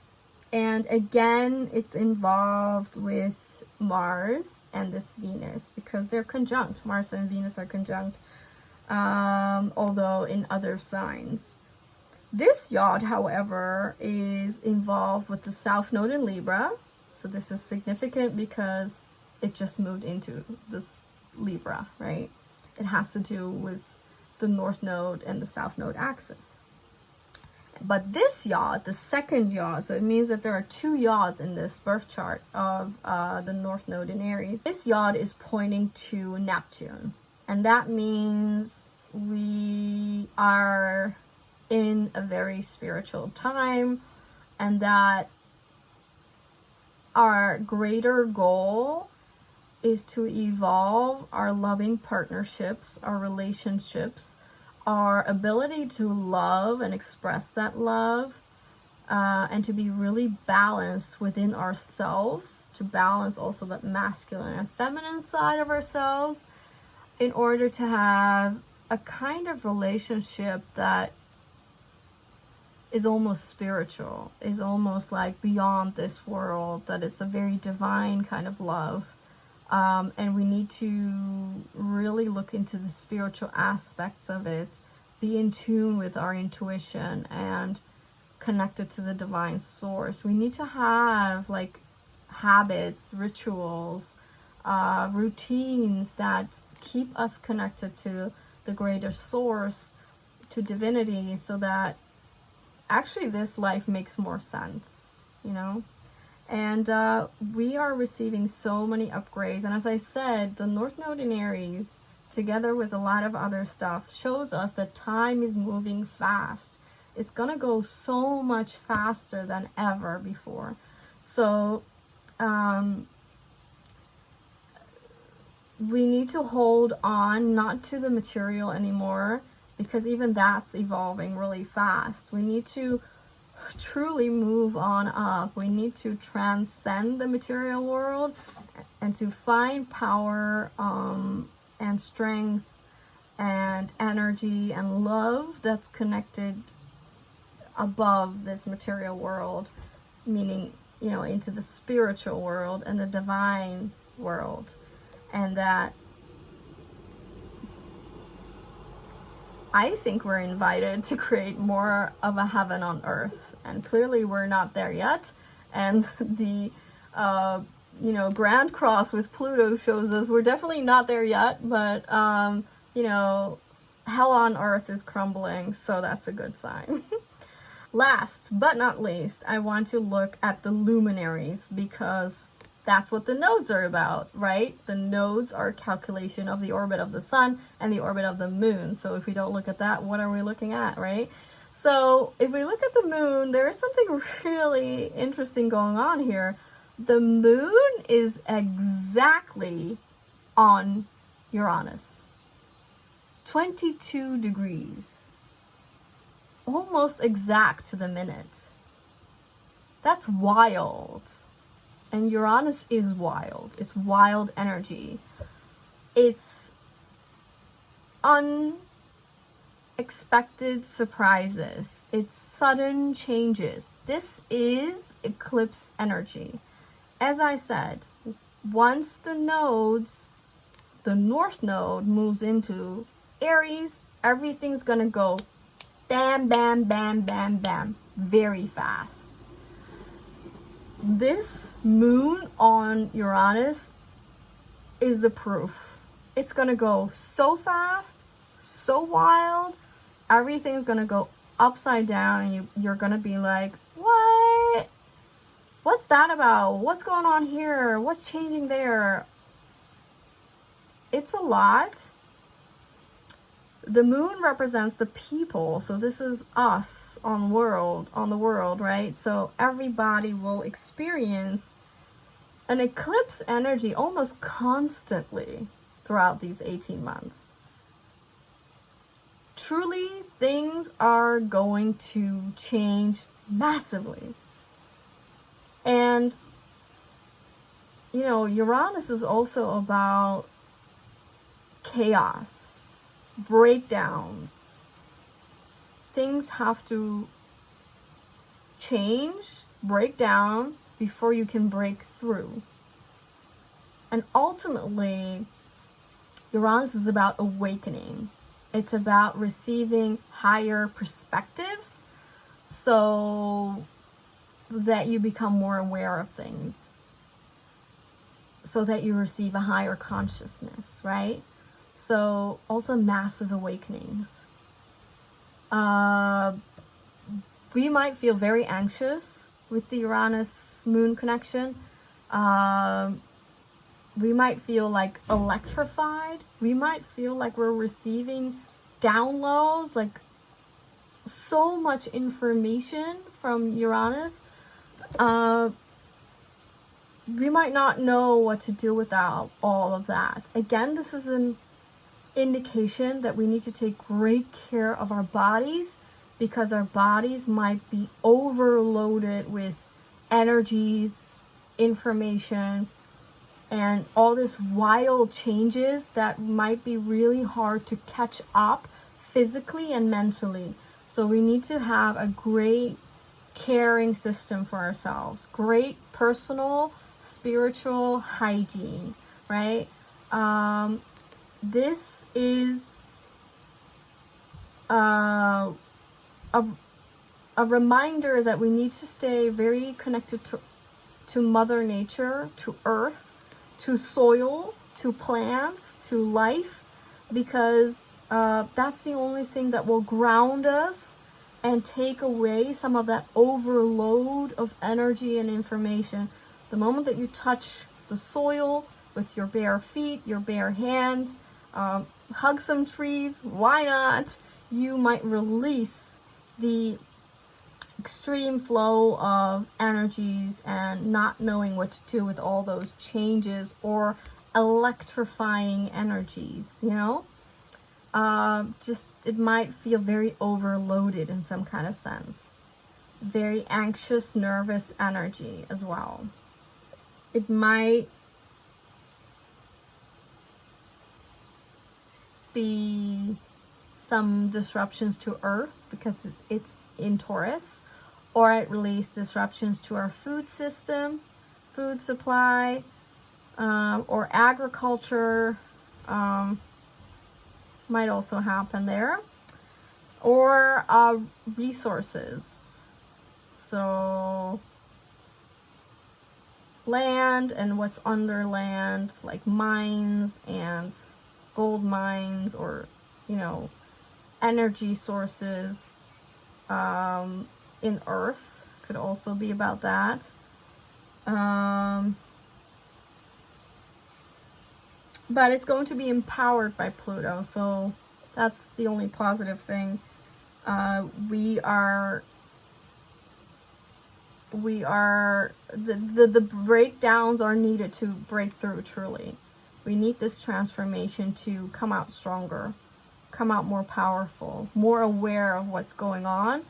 A: and again it's involved with Mars and this Venus, because they're conjunct. Mars and Venus are conjunct, although in other signs. This yod, however, is involved with the South Node in Libra. So this is significant because it just moved into this Libra, right? It has to do with the North Node and the South Node axis. But this yod, the second yod, so it means that there are two yods in this birth chart of the North Node in Aries. This yod is pointing to Neptune. And that means we are in a very spiritual time, and that our greater goal is to evolve our loving partnerships, our relationships, our ability to love and express that love, and to be really balanced within ourselves, to balance also the masculine and feminine side of ourselves, in order to have a kind of relationship that is almost spiritual, is almost like beyond this world, that it's a very divine kind of love. And we need to really look into the spiritual aspects of it, be in tune with our intuition and connected to the divine source. We need to have like habits, rituals, routines that keep us connected to the greater source, to divinity, so that actually this life makes more sense, you know? And we are receiving so many upgrades. And as I said, the North Node in Aries, together with a lot of other stuff, shows us that time is moving fast. It's gonna go so much faster than ever before. So we need to hold on, not to the material anymore, because even that's evolving really fast. We need to truly move on up. We need to transcend the material world and to find power and strength and energy and love that's connected above this material world, meaning, you know, into the spiritual world and the divine world. And that I think we're invited to create more of a heaven on earth, and clearly we're not there yet. And the Grand Cross with Pluto shows us we're definitely not there yet, but hell on earth is crumbling, so that's a good sign. Last but not least, I want to look at the luminaries, because that's what the nodes are about, right? The nodes are a calculation of the orbit of the sun and the orbit of the moon. So if we don't look at that, what are we looking at, right? So if we look at the moon, there is something really interesting going on here. The moon is exactly on Uranus. 22 degrees. Almost exact to the minute. That's wild. And Uranus is wild. It's wild energy. It's unexpected surprises. It's sudden changes. This is eclipse energy. As I said, once the North Node moves into Aries, everything's gonna go bam, bam, bam, bam, bam, very fast. this moon on Uranus is the proof. It's gonna go so fast, so wild, everything's gonna go upside down, and you're gonna be like, what? What's that about? What's going on here? What's changing there? It's a lot. The moon represents the people, so this is us on the world, right? So everybody will experience an eclipse energy almost constantly throughout these 18 months. Truly, things are going to change massively. And, you know, Uranus is also about chaos, breakdowns. Things have to change, break down before you can break through. And ultimately, Uranus is about awakening. It's about receiving higher perspectives so that you become more aware of things, so that you receive a higher consciousness, right? So also massive awakenings. We might feel very anxious with the Uranus moon connection. We might feel like electrified. We might feel like we're receiving downloads, like so much information from Uranus. We might not know what to do without all of that. Again, this is an indication that we need to take great care of our bodies, because our bodies might be overloaded with energies, information, and all this wild changes that might be really hard to catch up physically and mentally. So we need to have a great caring system for ourselves, great personal, spiritual hygiene, right? This is a reminder that we need to stay very connected to Mother Nature, to Earth, to soil, to plants, to life, because that's the only thing that will ground us and take away some of that overload of energy and information. The moment that you touch the soil with your bare feet, your bare hands, hug some trees, why not? You might release the extreme flow of energies and not knowing what to do with all those changes or electrifying energies, you know? Just, it might feel very overloaded in some kind of sense. Very anxious, nervous energy as well. It might be some disruptions to Earth because it's in Taurus, or it released disruptions to our food system, food supply, or agriculture. Might also happen there, or resources. So land and what's under land, like mines and gold mines, or, you know, energy sources in Earth could also be about that. But it's going to be empowered by Pluto, so that's the only positive thing. The breakdowns are needed to break through truly. We need this transformation to come out stronger, come out more powerful, more aware of what's going on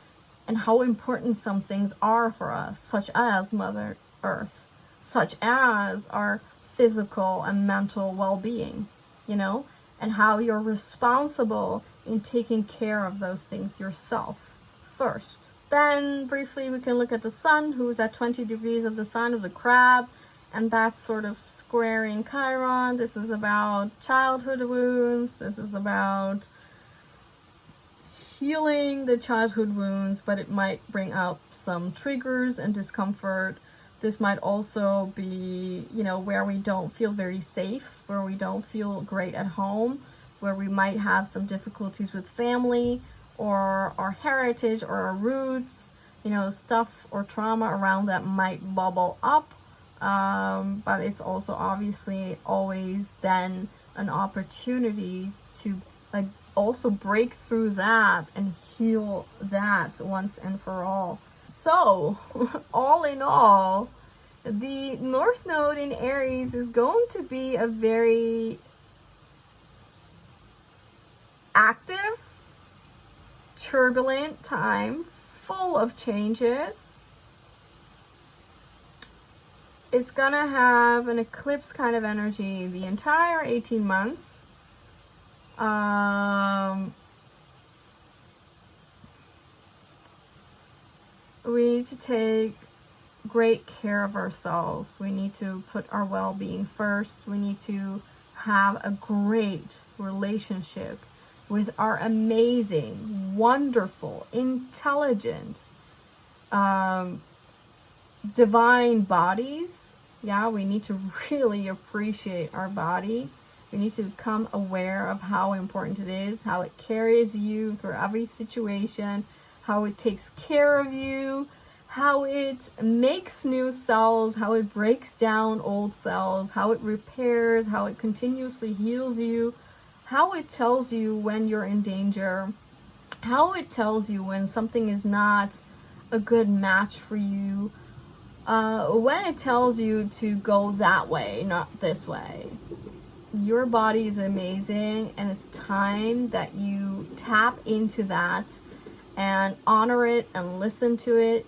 A: and how important some things are for us, such as Mother Earth, such as our physical and mental well-being, you know, and how you're responsible in taking care of those things yourself first. Then briefly we can look at the sun, who's at 20 degrees of the sign of the crab, and that's sort of squaring Chiron. This is about childhood wounds. This is about healing the childhood wounds, but it might bring up some triggers and discomfort. This might also be, you know, where we don't feel very safe, where we don't feel great at home, where we might have some difficulties with family or our heritage or our roots, you know, stuff or trauma around that might bubble up. But it's also obviously always then an opportunity to like also break through that and heal that once and for all. So all in all, the North Node in Aries is going to be a very active, turbulent time, full of changes. It's gonna have an eclipse kind of energy the entire 18 months. We need to take great care of ourselves. We need to put our well-being first. We need to have a great relationship with our amazing, wonderful, intelligent, divine bodies. Yeah, we need to really appreciate our body. We need to become aware of how important it is, how it carries you through every situation, how it takes care of you, how it makes new cells, how it breaks down old cells, how it repairs, how it continuously heals you, how it tells you when you're in danger, how it tells you when something is not a good match for you, when it tells you to go that way, not this way. Your body is amazing, and it's time that you tap into that and honor it and listen to it,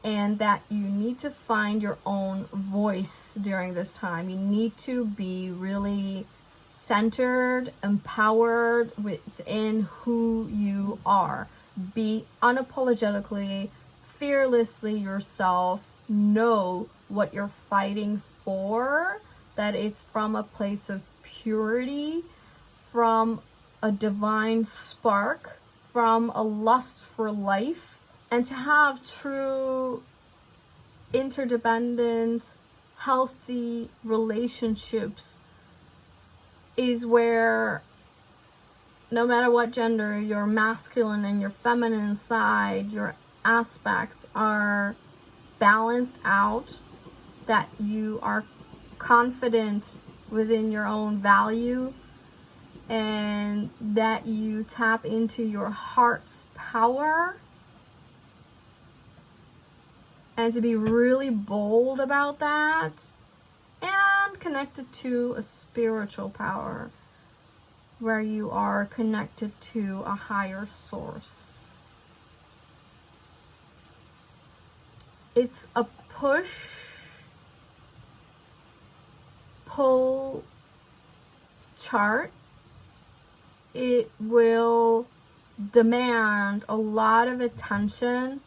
A: and that you need to find your own voice during this time. You need to be really centered, empowered within who you are. Be unapologetically, fearlessly yourself. Know what you're fighting for, that it's from a place of purity, from a divine spark, from a lust for life, and to have true interdependent, healthy relationships is where no matter what gender, your masculine and your feminine side, your aspects are balanced out, that you are confident within your own value, and that you tap into your heart's power, and to be really bold about that, and connected to a spiritual power where you are connected to a higher source. It's a push-pull chart. It will demand a lot of attention,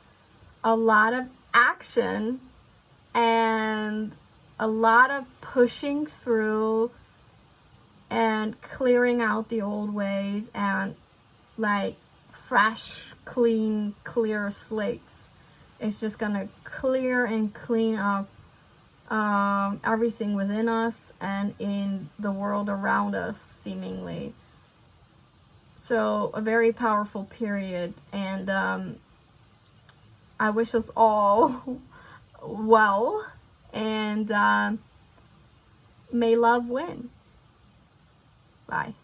A: a lot of action, and a lot of pushing through and clearing out the old ways, and like fresh, clean, clear slates. It's just gonna clear and clean up everything within us and in the world around us, seemingly. So a very powerful period, and I wish us all well, and may love win. Bye.